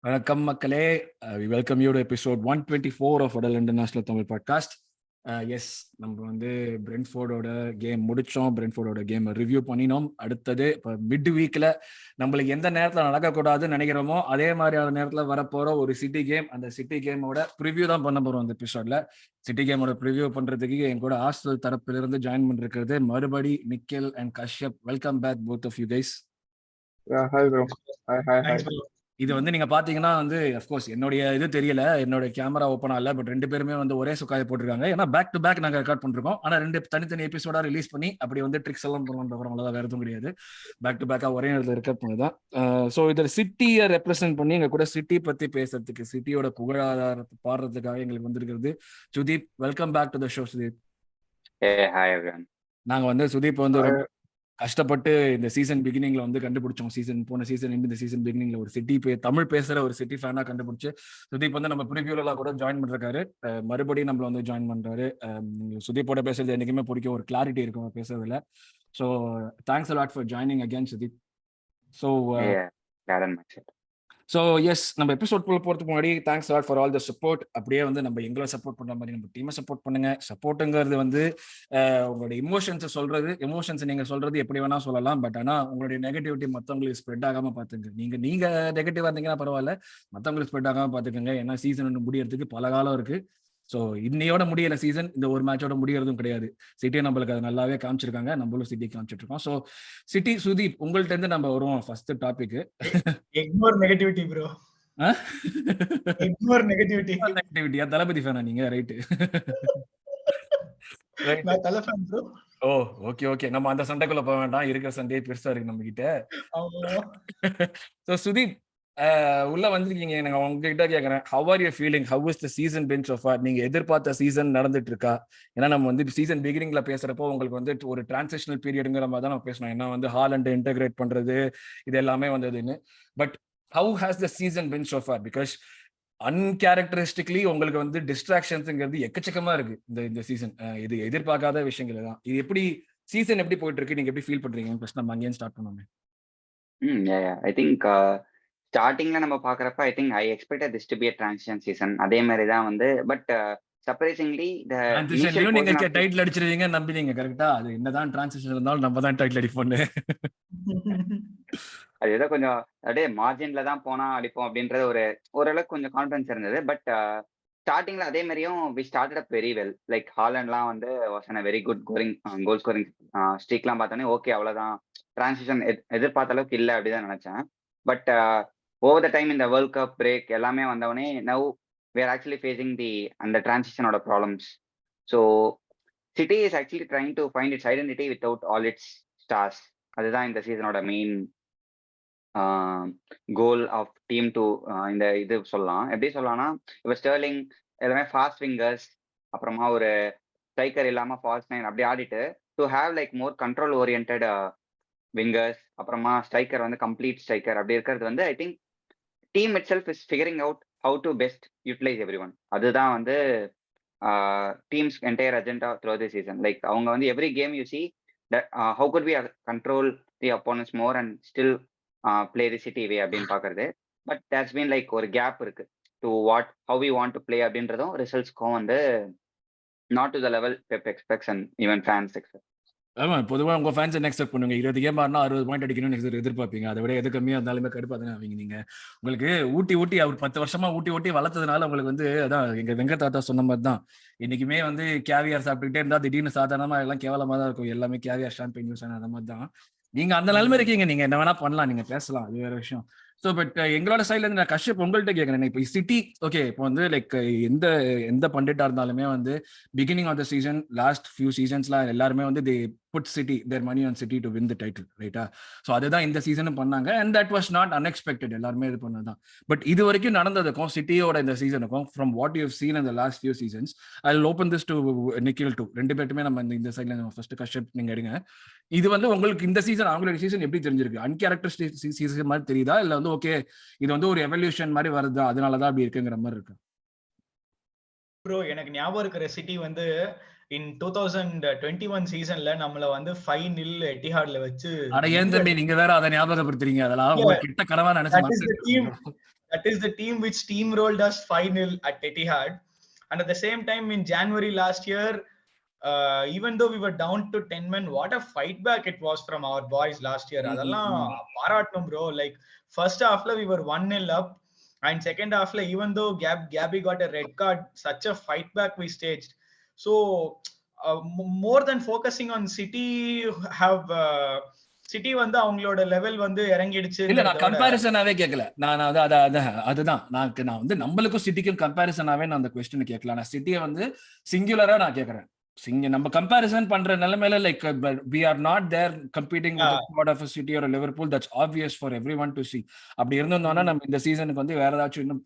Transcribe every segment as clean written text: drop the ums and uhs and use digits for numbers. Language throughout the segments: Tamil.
வணக்கம் மக்களே, we welcome you to episode 124 of Vada London Arsenal Podcast. Yes, நம்ம வந்து பிரென்ட்ஃபோர்டோட கேம் முடிச்சோம், பிரென்ட்ஃபோர்டோட கேம் ரிவ்யூ பண்ணினோம். அடுத்தது இப்போ மிட் வீக்ல நம்மளுக்கு எந்த நேரத்தில் நடக்கக்கூடாதுன்னு நினைக்கிறோமோ அதே மாதிரியான நேரத்தில் வரப்போற ஒரு சிட்டி கேம். அந்த சிட்டி கேமோட ப்ரிவ்யூ தான் பண்ண போறோம் அந்த எபிசோட்ல. சிட்டி கேமோட ப்ரிவ்யூ பண்றதுக்கு என் கூட ஆர்சனல் தரப்பிலிருந்து ஜாயின் பண்ணிருக்கிறது மறுபடி Nikhil and Kashyap. Welcome back both of you guys. Hi bro. Hi. இது வந்து நீங்க பாத்தீங்கன்னா வந்து அஃப்கோர்ஸ் என்னுடைய இது தெரியல, என்னோட கேமரா ஓப்பன் ஆகல, பட் ரெண்டு பேருமே வந்து ஒரே சுக்காய போட்டிருக்காங்க. ஏன்னா பேக் டு பேக் நாங்க ரெக்கார்ட் பண்ணிருக்கோம். ஆனா ரெண்டு தனித்தனி எபிசோடா ரிலீஸ் பண்ணி அப்படி வந்து ட்ரிக்ஸ் எல்லாம் பண்ணுவோம், வேற எதுவும் கிடையாது. பேக் டு பேக்கா ஒரே இடத்துல ரெக்கார்ட் பண்ணதான். ஸோ இதில் சிட்டியை ரெப்ரசென்ட் பண்ணி எங்க கூட சிட்டி பத்தி பேசுறதுக்கு, சிட்டியோட புகழாதாரத்தை பாடுறதுக்காக எங்களுக்கு வந்திருக்கிறது Sudeep. Welcome back to the show Sudeep. நாங்க வந்து சுதீப் வந்து கஷ்டப்பட்டு இந்த சீசன் பிகினிங்ல வந்து கண்டுபிடிச்சோம். போன சீசன் இந்த சீசன் பிகினிங்ல ஒரு சிட்டி தமிழ் பேசுற ஒரு சிட்டி ஃபேனா கண்டுபிடிச்சு சுதீப் வந்து நம்ம ப்ரிவியூலாம் கூட ஜாயின் பண்றாரு. மறுபடியும் நம்மள வந்து ஜாயின் பண்றாரு. சுதீப்போட பேசுறது என்னைக்குமே பிடிக்கும், ஒரு கிளாரிட்டி இருக்கும் பேசுறதுல. So thanks a lot for joining again Sudeep. So yes, நம்ம எபிசோட் போகிறதுக்கு முன்னாடி thanks lot for all the support. அப்படியே வந்து நம்ம எங்களை சப்போர்ட் பண்ணுற மாதிரி நம்ம டீமை சப்போர்ட் பண்ணுங்க. சப்போர்ட்டுங்கிறது வந்து உங்களுடைய எமோஷன்ஸ் நீங்கள் சொல்றது எப்படி வேணா சொல்லலாம். பட் ஆனால் உங்களுடைய நெகட்டிவிட்டி மற்றவங்களுக்கு ஸ்ப்ரெட் ஆகாம பார்த்துங்க. நீங்க நெகட்டிவா இருந்தீங்கன்னா பரவாயில்ல, மற்றவங்களுக்கு ஸ்ப்ரெட் ஆகாம பார்த்துக்கோங்க. ஏன்னா சீசன் ஒன்று முடியறதுக்கு பல காலம் இருக்கு. ஸோ இன்னையோட முடியல சீசன், இந்த ஒரு மேட்சோட முடியறதும் கிடையாது. சிட்டியை நம்மளுக்கு அது நல்லாவே காமிச்சிருக்காங்க, நம்மளும் சிட்டி காமிச்சிட்டு இருக்கோம். ஸோ சிட்டி சுதீப், உங்கள்ட்ட இருந்து நம்ம வருவோம் first topic. Ignore negativity bro. Ignore negativity. Thalapathy ஃபேனா நீங்க? ரைட். நான் தல ஃபேன் ப்ரோ. ஓ ஓகே, நம்ம அந்த சண்டைக்குள்ள போக வேண்டாம், இருக்கிற சண்டையே பெருசா இருக்கு நம்ம கிட்ட. ஸோ சுதீப், உள்ள வந்திருக்கீங்க, நான் உங்ககிட்ட கேட்கறேன், how are you feeling? How is the season been so for? நீங்க எதிர்பார்த்த சீசன் நடந்துட்டு இருக்கா? ஏன்னா நம்ம வந்து சீசன் பிகினிங்ல பேசுறப்போ உங்களுக்கு வந்து ஒரு டிரான்சிஷனல் பீரியடுங்கிற மாதிரி தான் நம்ம பேசணும். ஏன்னா வந்து ஹாலண்ட் இன்டெகிரேட் பண்றது இது எல்லாமே வந்ததுன்னு. But how has the season been so far? Because uncharacteristically உங்களுக்கு வந்து டிஸ்ட்ராக்ஷன்ஸ்ங்கிறது எக்கச்சக்கமா இருக்கு இந்த சீசன். இது எதிர்பார்க்காத விஷயங்கள் தான். இது எப்படி சீசன் எப்படி போயிட்டு இருக்கு, நீங்க எப்படி ஃபீல் பண்றீங்க? ஃபர்ஸ்ட் நம்ம அங்கேயும் ஸ்டார்ட் பண்ணுவோமே. ஐ திங்க் ஸ்டார்டிங்ல நம்ம பாக்குறப்ப I think I expected this to be a transition season. அதே மாதிரி தான் வந்து பட் சர்ப்ரைசிங்லி நீங்க டைட்டில் அடிச்சிருவீங்க நம்பினீங்க. கரெக்ட்டா? அது என்னதான் டிரான்சிஷன் இருந்தாலும் நம்ம தான் டைட்டில் அடிப்போம். அது ஏதோ கொஞ்சம் அப்படியே மார்ஜின்ல தான் போனா அடிப்போம் அப்படின்றது ஓரளவுக்கு கொஞ்சம் கான்ஃபிடன்ஸ் இருந்தது. பட் ஸ்டார்டிங்ல அதே மாதிரியும் we started up very well. Like ஹாலண்ட்லாம் வந்து was a very good goal scoring ஸ்ட்ரீக்லாம் பார்த்தோன்னே ஓகே அவ்வளோதான், டிரான்சிஷன் எதிர்பார்த்த அளவுக்கு இல்லை அப்படிதான் நினைச்சேன். பட் ஓவர் த டைம் இந்த வேர்ல்ட் கப் பிரேக் எல்லாமே வந்தவொடனே now we are actually facing அந்த டிரான்சிஷனோட problems. So City is actually trying to find its identity without all its stars. அதுதான் இந்த சீசனோட main goal of team to இந்த இது சொல்லலாம். எப்படி சொல்லலாம்னா, இப்போ ஸ்டெர்லிங் எல்லாமே ஃபாஸ்ட் விங்கர்ஸ், அப்புறமா ஒரு ஸ்ட்ரைக்கர் இல்லாமல் ஃபாஸ்ட் நைன் அப்படி ஆடிட்டு to have like more control orient wingers, அப்புறமா ஸ்ட்ரைக்கர் வந்து கம்ப்ளீட் ஸ்ட்ரைக்கர் அப்படி இருக்கிறது வந்து I think team itself is figuring out how to best utilise everyone. அதுதான் வந்து team's entire agenda through the season. Like அவங்க வந்து every game you see how good we control the opponents more and still play the City way அப்படின்னு பாக்குறது. பட் தேட்ஸ் பீன் லைக் ஒரு கேப் இருக்கு to how we want to play அப்படின்றதும் ரிசல்ட்ஸ்க்கும் வந்து not to the level Pep expects and even fans expect. ஆமா, பொதுவாக உங்க ஃபேன்ஸ் என்ன எக்ஸ்பெக்ட் பண்ணுங்க? 20 கேம் ஆடினா 60 பாயிண்ட் அடிக்கணும்னு எதிர்பார்ப்பீங்க. அதை விட எது கம்மியா இருந்தாலுமே கடுப்பாதானே ஆவீங்க நீங்க. உங்களுக்கு ஊட்டி அவர் 10 வருஷமா ஊட்டி வளர்த்ததுனால உங்களுக்கு வந்து அதான் எங்க வெங்க தாத்தா சொன்ன மாதிரி தான், இன்னைக்குமே வந்து கேவியார் சாப்பிட்டுக்கிட்டே இருந்தா திடீர்னு சாதாரணமா எல்லாம் கேவலமா தான் இருக்கும். எல்லாமே கேவியார் ஷாம்பைன் யூஸ் அந்த மாதிரி தான். நீங்க அந்த நிலைமை இருக்கீங்க, நீங்க என்ன வேணா பண்ணலாம், நீங்க பேசலாம், அது வேற விஷயம். ஸோ பட் எங்களோட சைட்ல இருந்து நான் கஷ்யப் உங்கள்கிட்ட கேட்கறேன். இப்போ சிட்டி ஓகே, இப்போ வந்து லைக் எந்த பண்டிட்டா இருந்தாலுமே வந்து beginning of the season last few சீசன்ஸ்லாம் எல்லாருமே வந்து they put City their money on City to win the title, ரைட்டா? ஸோ அதுதான் இந்த சீசனும் பண்ணாங்க. And that was not unexpected, எல்லாருமே இது பண்ணதான். பட் இது வரைக்கும் நடந்ததுக்கும் சிட்டியோட இந்த சீசனுக்கும் ஃப்ரம் வாட் யூ சீன் இந்த last few seasons, I will open this to Nikhil too. ரெண்டு பேருமே நம்ம இந்த சைட்ல ஃபர்ஸ்ட் கஷ்யப் நீங்க எடுங்க. இது வந்து உங்களுக்கு இந்த சீசன் அவங்களுடைய சீசன் எப்படி தெரிஞ்சிருக்கு? அன்கேரக்டரிஸ்டிக் சீசன் மாதிரி தெரியுதா, இல்ல வந்து ஓகே இது வந்து ஒரு எவல்யூஷன் மாதிரி வருதா, அதனாலதான் அப்படி இருக்குங்கிற மாதிரி இருக்கு? ப்ரோ, எனக்கு ஞாபகம் இருக்கிற சிட்டி வந்து இன் 2021 சீசன்ல நம்மள வந்து 5-0 எட்டிஹாட்ல வச்சு. அட ஏன் தம்பி நீங்க வேற அதை ஞாபகப்படுத்துறீங்க? அதெல்லாம் கிட்ட கனவா நினைச்சு. That is the team which steamrolled us 5-0 at Etihad. And at the same time, in January last year, even though we were down to 10 men, what a fight back it was from our boys last year. Adallam paratnum bro. Like first half la we were 1-0 up, and second half la even though Gabby got a red card, such a fight back we staged. So more than focusing on City, have city வந்து அவங்களோட லெவல் வந்து இறங்கிடுச்சு. இல்ல நான் கம்பேரிசனாவே கேட்கல. நான் அதுதான் நான் வந்து நம்மளுக்கும் சிட்டிக்கும் கம்பேரிசனாவே நான் அந்த கொஸ்டின் கேட்கல. நான் சிட்டியை வந்து சிங்குலரா நான் கேட்கறேன். நம்ம கம்பேரிசன் பண்ற நிலைமையில like we are not there competing with the squad of a City or a Liverpool. That's obvious for everyone to see. அப்படி இருந்தோம்னா நம்ம இந்த சீசனுக்கு வந்து வேற ஏதாச்சும் இன்னும்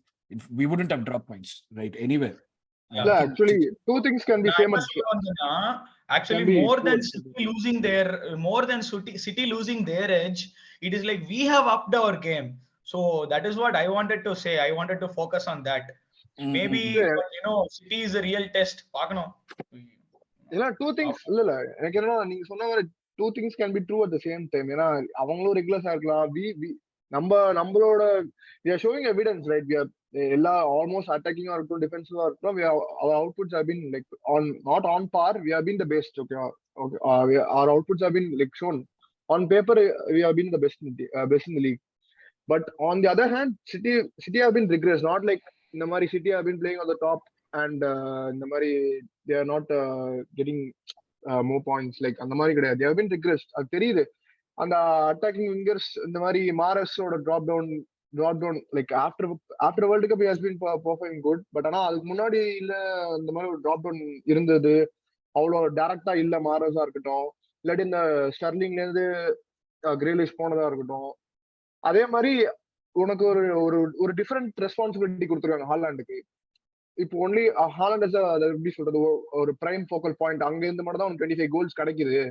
we wouldn't have dropped points right anywhere. Yeah, actually two things can be famous. Actually more than City losing their edge, it is like we have upped our game. So that is what I wanted to say. I wanted to focus on that. Maybe but, you know, City is a real test. Paakano இல்ல two things இல்ல எனக்கு என்ன நீங்க சொன்ன மாதிரி two things can be true at the same time. ஏன்னா அவங்களும் ரெகுலர்ஸா இருக்கலாம். நம்மளோட we are showing evidence, right? We are எல்லா almost attacking or defensive or our outputs have been like not on par. We have been the best. Okay. Our outputs have been like shown on paper. We have been the best in the league. But on the other hand, City have been regressed. Not like in the Mari City have been playing on the top and in the Mari they are not getting more points. Like on the Mari they have been regressed. அது தெரியுது. அந்த attacking wingers இந்த மாதிரி மாரஸோட drop down like after World Cup he has been performing good. But ஆனா அதுக்கு முன்னாடி இல்ல இந்த மாதிரி ஒரு drop down இருந்தது. அவ்வளோ டைரக்டா இல்ல மாரஸா இருக்கட்டும், இல்லாட்டி இந்த ஸ்டர்லிங்ல இருந்து கிரேலிஷ் போனதா இருக்கட்டும். அதே மாதிரி உனக்கு ஒரு டிஃபரெண்ட் ரெஸ்பான்சிபிலிட்டி கொடுத்துருக்காங்க ஹாலாண்டுக்கு. இப்போ ஒன்லி ஹாலாண்ட் எப்படி சொல்றது, ஒரு பிரைம் ஃபோக்கல் பாயிண்ட். அங்க இருந்து மட்டும் தான் 25 கோல்ஸ் கிடைக்குது.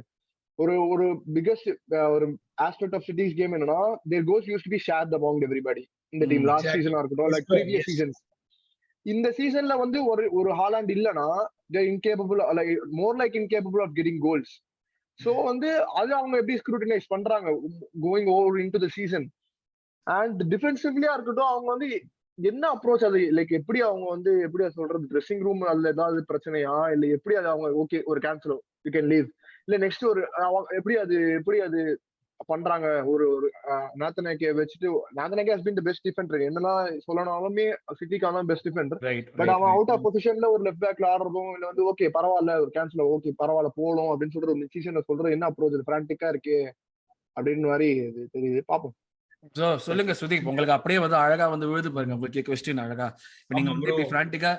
ஒரு பிகஸ்ட் ஒரு ஆஸ்பெக்ட் ஆஃப் சிட்டிஸ் கேம் என்னன்னா தேர் goals use to be shared among everybody. இந்த டீம் லாஸ்ட் சீசனா இருக்கட்டும், லைக் ப்ரீவியஸ் சீசன்ஸ். இந்த சீசன்ல வந்து ஒரு ஹாலாண்ட் இல்லனா they incapable, like more like incapable of getting goals. So வந்து அது அவங்க எப்படி ஸ்க்ரூட்டினைஸ் பண்றாங்க going over into the season. And டிஃபென்சிவ்லியா இருக்கட்டும், அவங்க வந்து என்ன அப்ரோச், அது லைக் எப்படி அவங்க வந்து எப்படி சொல்றது, ட்ரெஸ்ஸிங் ரூம் அதுல ஏதாவது பிரச்சனையா இல்ல எப்படி அது அவங்க ஓகே ஒரு கேன்சல் யூ கேன் லீவ் இல்ல நெக்ஸ்ட் ஒரு எப்படி அது பண்றாங்க. ஒரு நாத்தனாக்கிய வச்சுட்டு, நாத்தனாக்கியா has been the best defender. என்னதான் சொல்லணும்னாலுமே சிட்டிக்கான தான் பெஸ்ட் டிஃபெண்டர். பட் அவன் அவுட் ஆஃப் பொசிஷன்ல ஒரு லெஃப்ட் பேக்ல ஆடுறதும் இல்ல வந்து ஓகே பரவாயில்ல ஒரு கேன்சல் ஓகே பரவாயில்ல போகணும் அப்படின்னு சொல்ற ஒரு டிசிஷனை சொல்றது என்ன அப்ரோச், பிரான்டிக்கா இருக்கு அப்படின்னு மாதிரி தெரியுது. பாப்போம். சொல்லுங்க சுதீப், உங்களுக்கு அப்படியே வந்து அழகா வந்து விழுது பாருங்க உங்களுக்கு கொஸ்டின் அழகா. நீங்க வந்து இப்படி பிரான்டிக்கா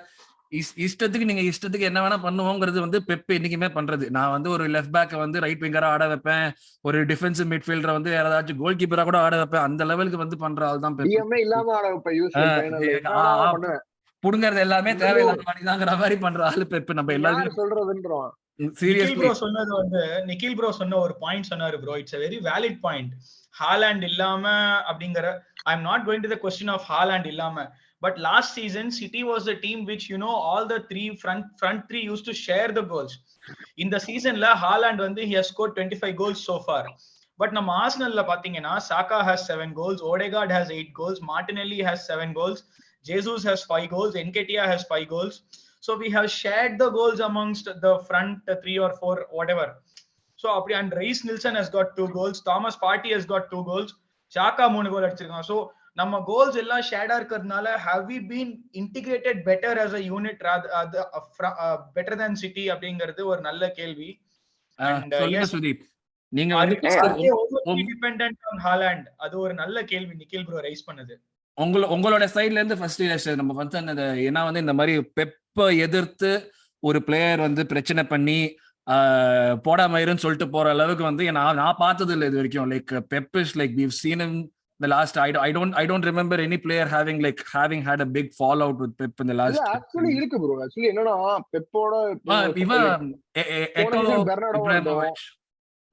இஷ்டத்துக்கு என்ன வேணா பண்ணுவோங்கிறது வந்து பெப் என்னைக்குமே பண்றது. நான் வந்து ஒரு லெஃப்ட் பேக்க வந்து ரைட் விங்கரா ஆட வைப்பேன், ஒரு டிஃபென்சிவ் மிட்ஃபீல்டரை வந்து யாராச்சும் கோல் கீப்பரா கூட ஆட வைப்பேன். அந்த லெவலுக்கு வந்து பண்ற ஆள் தான் பெப். இல்லாம ஆட வைப்பேன், புடுங்கறது எல்லாமே தேவையில்லாத மாதிரிதாங்கிற மாதிரி பண்ற ஆளு பெப். நம்ம எல்லாரும் சொல்றதுன்றோம். நிக்கில் ப்ரோ சொன்ன ஒரு பாயிண்ட் சொன்னாரு bro, it's a very valid point. Holland இல்லாம அப்படிங்கற, I am not going to the question of Holland இல்லாம, but last season City was the team which, you know, all the front three used to share the goals. In the season la Haaland வந்து he has scored 25 goals so far. But நம்ம ஆர்சனல்ல பாத்தீங்கன்னா Saka has 7 goals, Odegaard has 8 goals, Martinelli has 7 goals, Jesus has 5 goals, Nketiah has 5 goals. So we have shared the goals amongst the front 3 or 4 whatever. So அப்படி, and Reece Nelson has got 2 goals, Thomas Partey has got 2 goals, Xhaka 3 goal அடிச்சிருக்கான். So நம்ம கோல்ஸ் எல்லாம் ஷேடா இருக்கிறதுனால have we been integrated better as a unit better than City அப்படிங்கிறது ஒரு நல்ல கேள்வி. சொல்லுங்க சுதீப், நீங்க வந்து dependent on Haaland, அது ஒரு நல்ல கேள்வி நிக்கில் ப்ரோ ரைஸ் பண்ணது. உங்களோட சைடுல இருந்து ஃபர்ஸ்ட் நம்ம வந்து ஏன்னா வந்து இந்த மாதிரி பெப்பை எதிர்த்து ஒரு பிளேயர் வந்து பிரச்சனை பண்ணி போடாமயிருன்னு சொல்லிட்டு போற அளவுக்கு வந்து நான் பார்த்தது இல்லை இது வரைக்கும். Like Pep is like we've seen him the last I don't remember any player having had a big fallout with Pep in the last. Yeah, actually இருக்கு bro. Actually என்னன்னா பெப்போட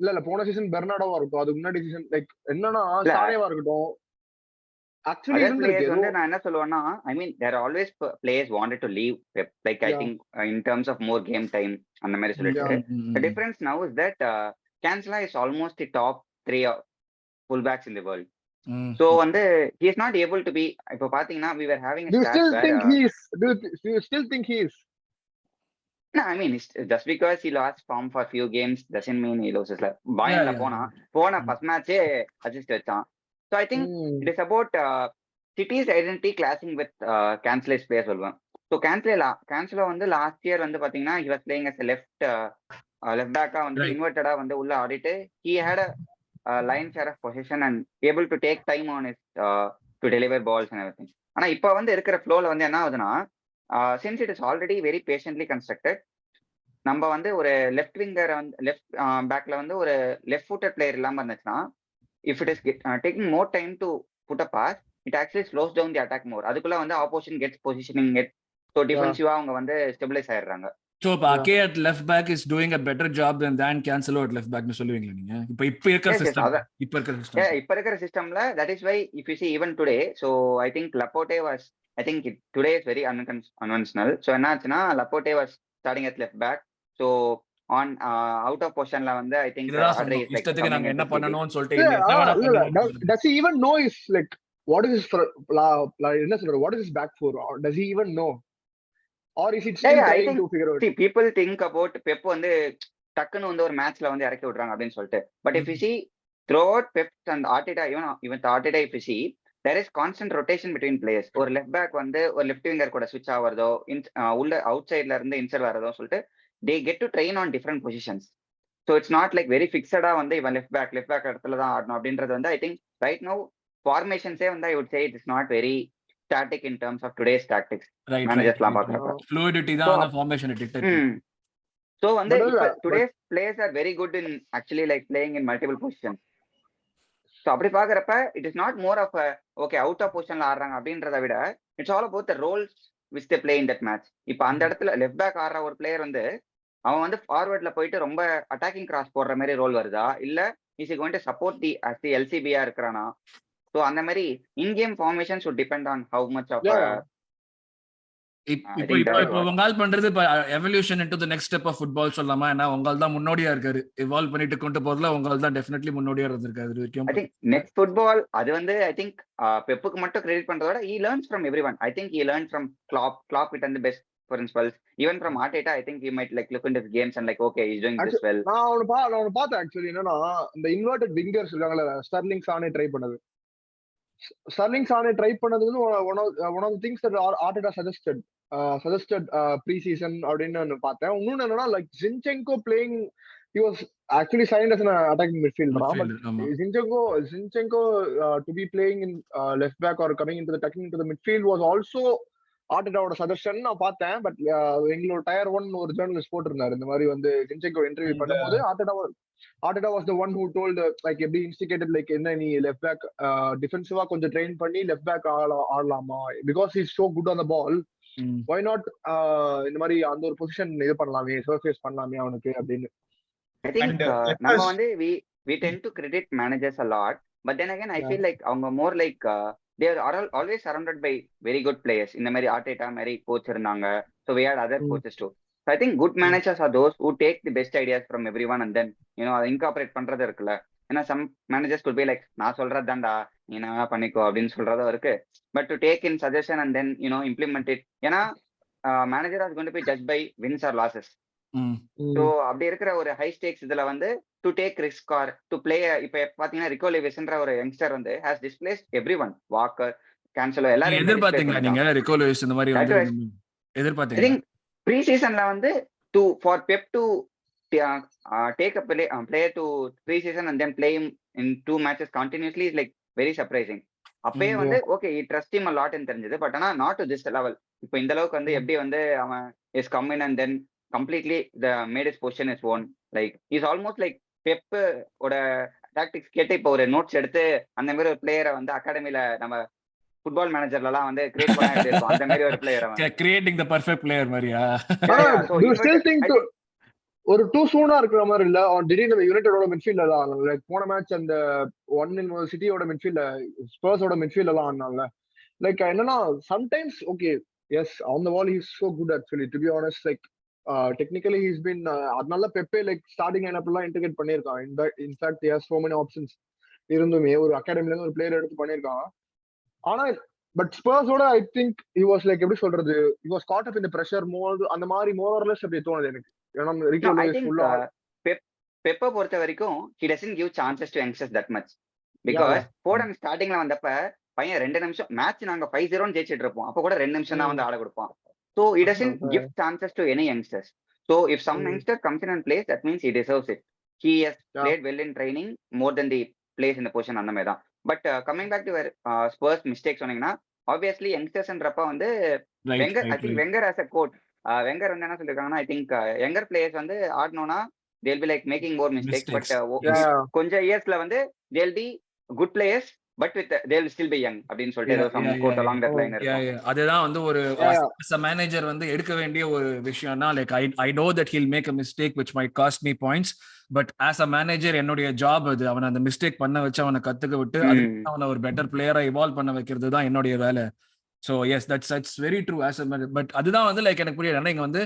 இல்ல போன சீசன் பெர்னாடோவா இருக்கும், அதுக்கு முன்னாடி சீசன் லைக் என்னன்னா சானேவா இருக்கட்டும். Actually வந்து நான் என்ன சொல்லுவேன்னா, I mean there are always players wanted to leave Pep, like I think in terms of more game time அந்த மாதிரி சொல்லிட்டு. The difference now is that Cancela is almost the top 3 fullbacks in the world. So வந்து he is not able to be. இப்போ பாத்தீங்கன்னா we were having a Do you stat still where think he is? Do you still think he is? no, I mean just because he lost form for few games doesn't mean he loses. Like Bayernல போன first match assist வச்சான். So I think it is about City's identity clashing with Cancelo's play சொல்லுவேன். So Cancelo வந்து last year வந்து பாத்தீங்கன்னா he was playing as a left back-ஆ வந்து inverted-ஆ வந்து உள்ள ஆடிட்டு he had a line share of possession and able to take time on his to deliver balls and everything. ஆனா இப்ப வந்து இருக்கிற ஃப்ளோல வந்து என்ன ஆகுதுன்னா since it is already very patiently constructed, நம்ம வந்து ஒரு லெஃப்ட் விங்கர் வந்து லெஃப்ட் பேக்ல வந்து ஒரு லெஃப்ட் ஃபுட்டட் பிளேயர் இல்லாம இருந்துச்சுன்னா if it is taking more time to put a pass it actually slows down the attack more. அதுக்குள்ள வந்து ஆப்போசிஷன் கெட்ஸ் பொசிஷனிங் ஸோ டிஃபென்சிவா அவங்க வந்து ஸ்டெபிலைஸ் ஆயிடுறாங்க. So Ake at left back is doing a better job than Cancelo at left back னு சொல்லுவீங்களா நீங்க? இப்ப இருக்கிற சிஸ்டம்ல that is why if you see even today, so I think Laporte was today is very unconventional. So என்னாச்சுன்னா Laporte was starting at left back. So on out of positionல வந்து I think இஷ்டத்துக்கு நாங்க என்ன பண்ணனும்னு சொல்லிட்டு does he even know is like what is his என்ன சொல்ற what is his back for, or does he even know, or is it still trying to figure out? See, people think about Pep வந்து டக்குன்னு வந்து ஒரு மேட்ச்ல வந்து இறக்கி விடுறாங்க அப்படின்னு சொல்லிட்டு. But if you see throughout Pep and Arteta, even Arteta, if you see there is constant rotation between players. ஒரு லெஃப்ட் பேக் வந்து ஒரு லெஃப்ட் விங்கர் கூட ஸ்விட்ச் ஆவறதோ உள்ள அவுட் சைட்ல இருந்து இன்சைட் வரதோ சொல்லிட்டு they get to train on different positions. So it's not like very fixed-ஆ வந்து இவன் லெஃப்ட் பேக் இடத்துல தான் ஆடணும் அப்படின்றது வந்து I think right now formations-ஏ வந்து I would say it is not very static in terms of today's tactics. Managers-லாம் பார்க்கறப்ப fluidity தான் அந்த formation dictate. So வந்து today's players are very good in actually like playing in multiple positions. So அப்படி பார்க்கறப்ப it is not more of a okay out of positionல ஆடுறாங்க அப்படின்றத விட it's all about the roles which they play in that match. இப்போ அந்த இடத்துல லெஃப்ட் பேக் ஆடுற ஒரு பிளேயர் வந்து அவன் வந்து ஃபார்வர்ட்ல போயிட்டு ரொம்ப அட்டாக்கிங் கிராஸ் போடுற மாதிரி ரோல் வருதா இல்ல is going to support the as the LCB-ஆ இருக்கிறானா? So அந்த மாதிரி in game formation should depend on how much of இப்போ உங்கால் பண்றது இப்ப evolution into the next step of football சொல்லலாமா? ஏன்னா உங்கால் தான் முன்னோடியா இருக்காரு, இவால்வ் பண்ணிட்டு கொண்டு போறதுல உங்கால் தான் டெஃபினெட்லி முன்னோடியா இருந்திருக்காரு இது வரைக்கும். ஐ திங்க் நெக்ஸ்ட் ஃபுட்பால் அது வந்து ஐ திங்க் பெப்புக்கு மட்டும் credit பண்றதோட he learns from everyone. I think he learned from Klopp it and the best principles, even from Arteta. I think he might like look into his games and like okay he's doing this well. நான் அவன பார்த்தேன் ஆக்சுவலி என்னன்னா இந்த இன்வெர்ட்டட் விங்கர் சொல்றாங்கல ஸ்டர்லிங் சானே ட்ரை பண்ணது one of the things that Arteta suggested pre-season அப்படின்னு பார்த்தேன். இன்னொன்னு என்னன்னா like zinchenko playing, he was actually signed as an attacking midfielder. Zinchenko to be playing in left back or coming into the midfield was also Artetaவோட சஜஷன் நான் பார்த்தேன். பட் எங்களோட டயர் 1 ஒரு ஜர்னலிஸ்ட் போட்டிருந்தாரு இந்த மாதிரி வந்து zinchenko இன்டர்வியூ பண்ணும்போது Arteta was the one who told like எப்படி instigated like என்ன நீ லெஃப்ட் பேக் டிஃபென்சிவா கொஞ்சம் ட்ரெயின் பண்ணி லெஃப்ட் பேக் ஆடலாமா because he's so good on the ball, why not இந்த மாதிரி அந்த ஒரு பொசிஷன் இது பண்ணலாமே, சர்ஃபேஸ் பண்ணலாமே அவனுக்கு அப்படின்னு. I think நம்ம வந்து we tend to credit managers a lot, but then again I feel like அவங்க more like they are always surrounded by very good players. இந்த மாதிரி Arteta மாதிரி கோச் இருந்தாங்க, so we had other coaches too. So I think good managers are those who take the best ideas from everyone and then அதை incorporate பண்றது இருக்குல்ல. ஏன்னா some managers could be like நான் சொல்றது தான்டா நீ என்ன பண்ணிக்கோ அப்படின்னு சொல்றதும் இருக்கு, but to take in suggestion and then implement it. ஏன்னா manager is going to be judged by wins or losses. So அப்படி இருக்கிற ஒரு ஹை ஸ்டேக்ஸ் இதுல வந்து to take risk or to play. இப்ப பாத்தீங்கன்னா ரிக்கோ லிவிஸ்ன்ற ஒரு யங்ஸ்டர் வந்து has displaced everyone, Walker, Cancelo எல்லாரும் எதிர்பார்த்தீங்களா நீங்க ரிக்கோ லிவிஸ் இந்த மாதிரி வந்து எதிர்பார்த்தீங்க? ஐ திங்க் ப்ரீ சீசன்ல வந்து to for Pep to take a player to preseason and then play him in 2 matches continuously is like very surprising. அப்பவே வந்து okay he trust him a lot ன்னு தெரிஞ்சது, பட் ஆனா not to this level. இப்போ இந்த அளவுக்கு வந்து எப்படி வந்து அவன் is come in and then completely made his position his own. Like he's almost like Pep ஓட டாக்டிக்ஸ் கேட்டு இப்போ ஒரு நோட்ஸ் எடுத்து அந்த மாதிரி ஒரு பிளேயரை வந்து அகாடமில நம்ம ஃபுட்பால் மேனேஜர்லாம் வந்து கிரியேட் பண்ண வேண்டியிருக்கும். அந்த மாதிரி ஒரு பிளேயர் அவன் கிரியேட்டிங் தி பெர்ஃபெக்ட் பிளேயர் மாதிரியா? Do you still think ஒரு டூ சூனா இருக்கிற மாதிரி இல்ல திடீர்னு யுனைட்டடோட மிட்ஃபீல்ட்ல தான் லைக் போன மேட்ச் அந்த சிட்டியோட மிட்ஃபீல்ட்ல ஸ்பர்ஸோட மிட்ஃபீல்ட்ல ஆனால லைக் என்னன்னா sometimes okay yes on the ball he is so good actually to be honest like technically he's been அதனால பெப்பே லைக் ஸ்டார்டிங் லைனப் எல்லாம் இன்டகிரேட் பண்ணிருக்கான். In fact he has so many options. இருந்துமே ஒரு அகாடமில இருந்து ஒரு பிளேயர் எடுத்து பண்ணிருக்காங்க. ஆனா பட் ஸ்பர்ஸோட I think he was like எப்படி சொல்றது, he was caught up in the pressure more, அந்த மாதிரி more or less அப்படி தோணுது எனக்கு. ஏன்னா ரிக்கோ I லூயிஸ் think ஃபுல்லா பெப்பை பொறுத்த வரைக்கும் he doesn't give chances to youngsters that much yeah, because yeah. Bourdon ஸ்டார்டிங்ல வந்தப்ப பையன் 2 நிமிஷம் மேட்ச் நாங்க 5-0 ஜெயிச்சிட்டு இருப்போம், அப்ப கூட 2 நிமிஷம் தான் வந்து ஆட கொடுப்பான். So he doesn't give chances to any youngsters. So if some youngster comes in and plays, that means he deserves it. He has played well in training more than the plays in the position அந்த மாதிரி தான். But coming back to Spurs mistakes சொன்னீங்கன்னா obviously youngstersன்றப்ப வந்து Wenger I think Wenger as a coach Wenger வந்து என்ன சொல்லிருக்காங்கன்னா I think younger players வந்து ஆடணும்னா they'll be like making more mistakes. But கொஞ்சம் இயர்ஸ்ல வந்து they'll be good players but with they'll still be young அப்படின்னு சொல்லிட்டு some quote along that line இருக்கும். அதுதான் வந்து ஒரு as a manager வந்து எடுக்க வேண்டிய ஒரு விஷயம்னா like I know that he'll make a mistake which might cost me points, but as a manager என்னுடைய ஜாப் அது அவனை அந்த மிஸ்டேக் பண்ண வச்சு அவனை கத்துக்க விட்டு அதுக்கு அவனை ஒரு பெட்டர் பிளேயரா இவால்வ் பண்ண வைக்கிறது தான் என்னுடைய வேலை. So yes, that's very true as a manager. But அதுதான் வந்து லைக் எனக்கு புரியல. நீங்க வந்து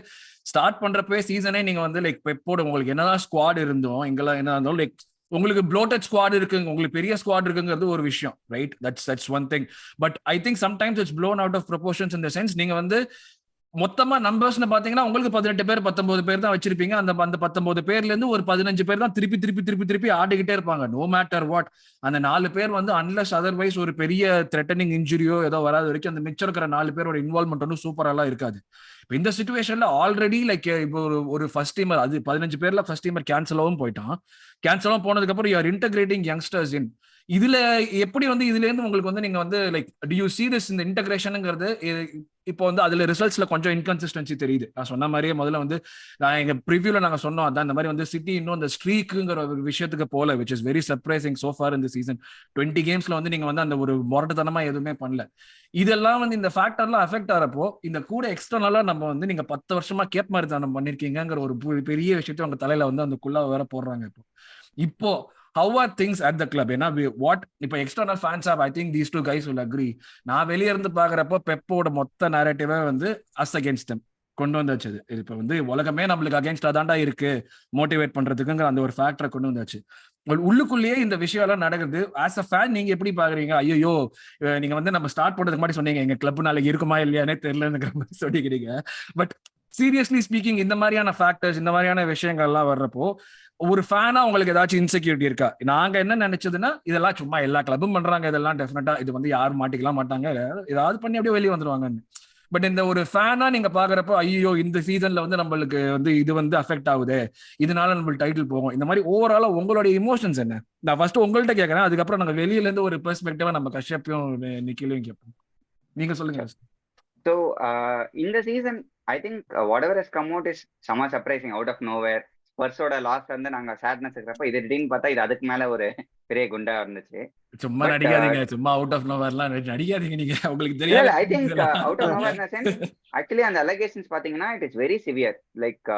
ஸ்டார்ட் பண்றப்பே சீசனே நீங்க வந்து லைக் பெப்போட உங்களுக்கு என்னதான் ஸ்குவாட் இருந்தோம் எங்கெல்லாம் என்ன இருந்தாலும் லைக் உங்களுக்கு ப்ளோட்டட் ஸ்குவாட் இருக்குங்க, உங்களுக்கு பெரிய ஸ்குவாட் இருக்குங்கிறது ஒரு விஷயம், right? That's one thing. But I think sometimes it's blown out of proportions in the sense நீங்க வந்து மொத்தமா நம்பர்ஸ்னு பாத்தீங்கன்னா உங்களுக்கு 18 பேர் 19 பேர் தான் வச்சிருப்பீங்க. அந்த 19 பேர்ல இருந்து ஒரு 15 பேர் தான் திருப்பி ஆடிக்கிட்டே இருப்பாங்க நோ மேட்டர் வாட். அந்த 4 பேர் வந்து அன்லஸ் அதர்வைஸ் ஒரு பெரிய த்ரெட்டனிங் இன்ஜுரியோ ஏதோ வராத வரைக்கும் அந்த மிச்சம் இருக்கிற 4 பேரோட இன்வால்வ்மெண்ட் ஒன்றும் சூப்பரெல்லாம் இருக்காது. இப்போ இந்த சிச்சுவேஷன்ல ஆல்ரெடி லைக் இப்போ ஒரு ஃபர்ஸ்ட் டீமர் அது 15 பேர்ல ஃபர்ஸ்ட் டீமர் கேன்சலாவும் போயிட்டான். கேன்சலாவும் போனதுக்கு அப்புறம் யூ ஆர் இன்டகிரேட்டிங் யங்ஸ்டர்ஸ் இன். இதுல எப்படி வந்து இதுல இருந்து உங்களுக்கு வந்து நீங்க வந்து like to you see this இந்த இன்டகிரேஷனுங்கிறது இப்போ வந்து அதுல ரிசல்ட்ஸ்ல கொஞ்சம் இன்கன்சிஸ்டன்சி தெரியுது. நான் சொன்ன மாதிரியே முதல்ல வந்து நான் எங்க ப்ரிவியூல நாங்க சொன்னோம் அதான் இந்த மாதிரி வந்து சிட்டி இன்னும் அந்த ஸ்ட்ரீக்குங்கிற ஒரு விஷயத்துக்கு போல which is very surprising so far in the season. 20 கேம்ஸ்ல வந்து நீங்க வந்து அந்த ஒரு மொரட்டுத்தனமா எதுவுமே பண்ணல. இதெல்லாம் வந்து இந்த ஃபேக்டர்லாம் அஃபெக்ட் ஆறப்போ இந்த கூட எக்ஸ்டர்னலா நம்ம வந்து நீங்க 10 வருஷமா கேப் மாதிரி தானம் பண்ணிருக்கீங்கிற ஒரு பெரிய விஷயத்தை உங்க தலையில வந்து அந்த குள்ளா வேற போடுறாங்க. இப்போ how are things at the club? ஏன்னா இப்போ external fans of I think these two guys will agree. நான் வெளியே இருந்து பாக்குறப்போ பெப்போட மொத்த நரேட்டிவே வந்து அஸ் அகேன்ஸ்ட் தெம் கொண்டு வந்தாச்சு. இப்போ வந்து உலகமே நம்மளுக்கு அகேன்ஸ்டா தாண்டா இருக்கு மோட்டிவேட் பண்றதுக்குங்கிற அந்த ஒரு ஃபேக்டரை கொண்டு வந்தாச்சு. உள்ளுக்குள்ளேயே இந்த விஷயம் எல்லாம் நடக்குது. ஆஸ் அ ஃபேன் நீங்க எப்படி பாக்குறீங்க? ஐயோ நீங்க வந்து நம்ம ஸ்டார்ட் பண்றதுக்கு முன்னாடி சொன்னீங்க எங்க கிளப் நாளைக்கு இருக்குமா இல்லையானே தெரியலங்கிற மாதிரி சொல்லிக்கிறீங்க. பட் சீரியஸ்லி ஸ்பீக்கிங் இந்த மாதிரியான ஃபேக்டர்ஸ் இந்த மாதிரியான விஷயங்கள் எல்லாம் வர்றப்போ ஒரு ஃபேனா உங்களுக்கு ஏதாச்சும் இன்செக்யூரிட்டி இருக்கா? நாங்க என்ன நினைச்சதுன்னா இதெல்லாம் சும்மா எல்லா கிளப்பும் பண்றாங்க, இதெல்லாம் டெஃபினட்டா இது வந்து யாரும் மாட்டிக்கலாம் மாட்டாங்க, ஏதாவது பண்ணி அப்படியே வெளியே வந்துருவாங்கன்னு. பட் இந்த ஒரு ஃபேனா நீங்க பாக்குறப்போ ஐயோ இந்த சீசன்ல வந்து நம்மளுக்கு வந்து இது வந்து அஃபெக்ட் ஆகுது, இதனால நம்மளுக்கு டைட்டில் போகும், இந்த மாதிரி ஓவராலா உங்களுடைய இமோஷன்ஸ் என்ன? நான் ஃபர்ஸ்ட் உங்கள்கிட்ட கேட்கறேன், அதுக்கப்புறம் நாங்க வெளியில இருந்து ஒரு பெர்ஸ்பெக்டிவா நம்ம கஷ்யப்பையும் நிக்கிலையும் கேட்போம். நீங்க சொல்லுங்க. So in the season I think whatever has come out is somewhat surprising out of nowhere. ஸ்பர்ஸோட லாஸ் வந்து நாங்க சேட்னஸ் இருக்கிறப்ப இது திடீர்னு பார்த்தா இது அதுக்கு மேல ஒரு பெரிய குண்டா இருந்துச்சு. சும்மா நடிக்காதீங்க, சும்மா அவுட் ஆஃப் நோவேர்லாம் நடிக்காதீங்க நீங்க, உங்களுக்கு தெரியாது. I think out of nowhere in sense actually அந்த அலிகேஷன்ஸ் பாத்தீங்கன்னா it is very severe. Like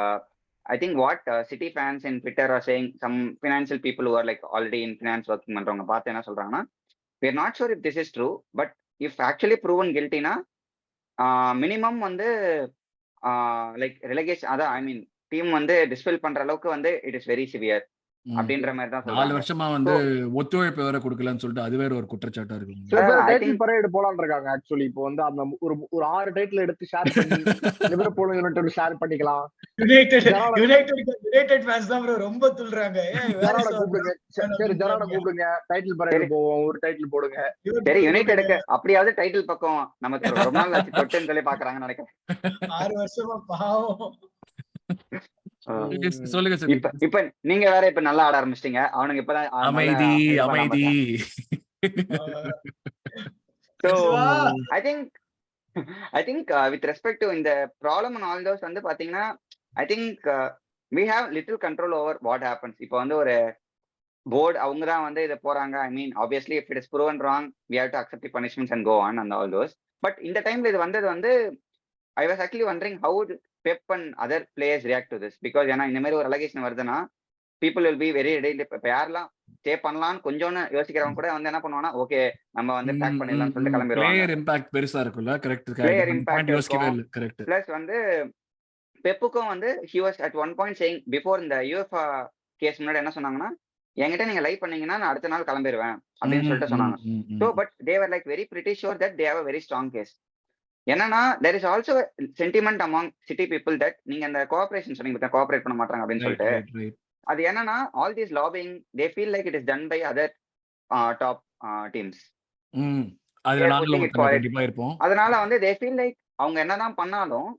I think what city fans in Twitter are saying, some financial people who are like already in finance working பண்றவங்க பார்த்து என்ன சொல்றாங்கன்னா, we are not sure if this is true, but if actually proven guilty na minimum வந்து லைக் relegation அதான் ஐ மீன் டீம் வந்து டிஸ்பெல் பண்ற அளவுக்கு வந்து இட் இஸ் வெரி சிவியர் அப்படின்ற மாதிரி தான் சொல்றாங்க. 4 வருஷமா வந்து ஒத்துழைப்பு வேற கொடுக்கலன்னு சொல்லிட்டு அது வேற ஒரு குற்றச்சாட்டா இருக்கு. டைட்டில் பரேட் போலாம்னு இருக்காங்க. ஆக்சுவலி இப்போ வந்து அந்த ஒரு 6 டைட்டில் எடுத்து ஷேர் பண்ணி லிவர்பூல் யுனைட்டட் ஷேர் பண்ணிக்கலாம். யுனைட்டட் ஃபேன்ஸ் தான் bro ரொம்ப துள்றாங்க. ஜெராட கூப்பிடுங்க, சரி ஜெராட கூப்பிடுங்க, டைட்டில் பரேட் போவோம், ஒரு டைட்டில் போடுங்க. சரி யுனைட்டடுக்கு அப்படியாவது டைட்டில் பக்கம் நமக்கு ரொம்ப நாள் ஆச்சு தொட்டேன்னு சொல்லி பாக்குறாங்க நினைக்கிறேன். 6 வருஷமா பாவம். சொல்லுங்க சார். இப்ப நீங்க வேற இப்ப நல்லா ஆட ஆரம்பிச்சிட்டீங்க, அவனுக்கு இப்பதான் அமைதி அமைதி. So I think with respect to இந்த problem and all those வந்து பாத்தீங்கன்னா I think we have little control over what happens. இப்போ வந்து ஒரு போர்டு அவங்க தான் வந்து இதை போறாங்க. I mean obviously if it is proven wrong we have to accept the punishments and go on and all those. But இந்த டைம்ல இது வந்தது வந்து I was actually wondering how would Pep and other players react to this, because ஏன்னா இந்த மாதிரி ஒரு அலிகேஷன் வருதுன்னா people will be very ready. இப்ப யாரெல்லாம் ஸ்டே பண்ணலாம்னு கொஞ்சம் யோசிக்கிறவங்க கூட வந்து என்ன பண்ணுவாங்கன்னா ஓகே நம்ம வந்து பேக் பண்ணிடலாம்னு சொல்லிட்டு கிளம்பிடுவாங்க. பிளேயர் இம்பாக்ட் பெருசா இருக்கும்ல. கரெக்ட். பிளேயர் இம்பாக்ட் யோசிக்கவே இல்ல. கரெக்ட். பிளஸ் வந்து பெப்புக்கும் வந்து he was at one point saying before இந்த UEFA கேஸ் முன்னாடி என்ன சொன்னாங்கன்னா என்கிட்ட நீங்க லைக் பண்ணீங்கன்னா நான் அடுத்த நாள் கிளம்பிடுவேன் அப்படின்னு சொல்லிட்டு சொன்னாங்க. So but they're like very pretty sure that they have a very strong case. என்னன்னா there is also sentiment among City people that நீங்க அந்த கோஆபரேஷன் சொன்னீங்க, கோஆபரேட் பண்ண மாட்டாங்க அப்படின்னு சொல்லிட்டு. அது என்னன்னா all these lobbying they feel like it is done by other top teams. அதனால வந்து தே ஃபீல் லைக் அவங்க என்னதான் பண்ணாலும்,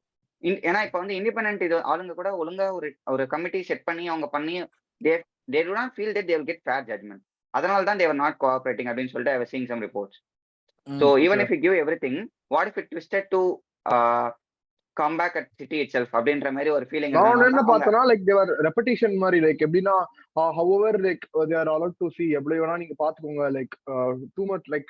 ஏன்னா இப்ப வந்து இண்டிபெண்டன்ட் இது ஆளுங்க கூட ஒழுங்கா ஒரு கமிட்டி செட் பண்ணி அவங்க பண்ணி they do not feel that they will get fair judgment. அதனால தான் they were not cooperating அப்படின்னு சொல்லிட்டு I was seeing some reports. So even if you give everything, what if it twisted to come back at city itself அப்படின்ற மாதிரி ஒரு ஃபீலிங். நான் என்ன பார்த்தனா லைக் they were repetition மாதிரி, லைக் எப்படின்னா however like they are allowed to see எப்படி வேணா நீங்க பாத்துக்கோங்க, like too much like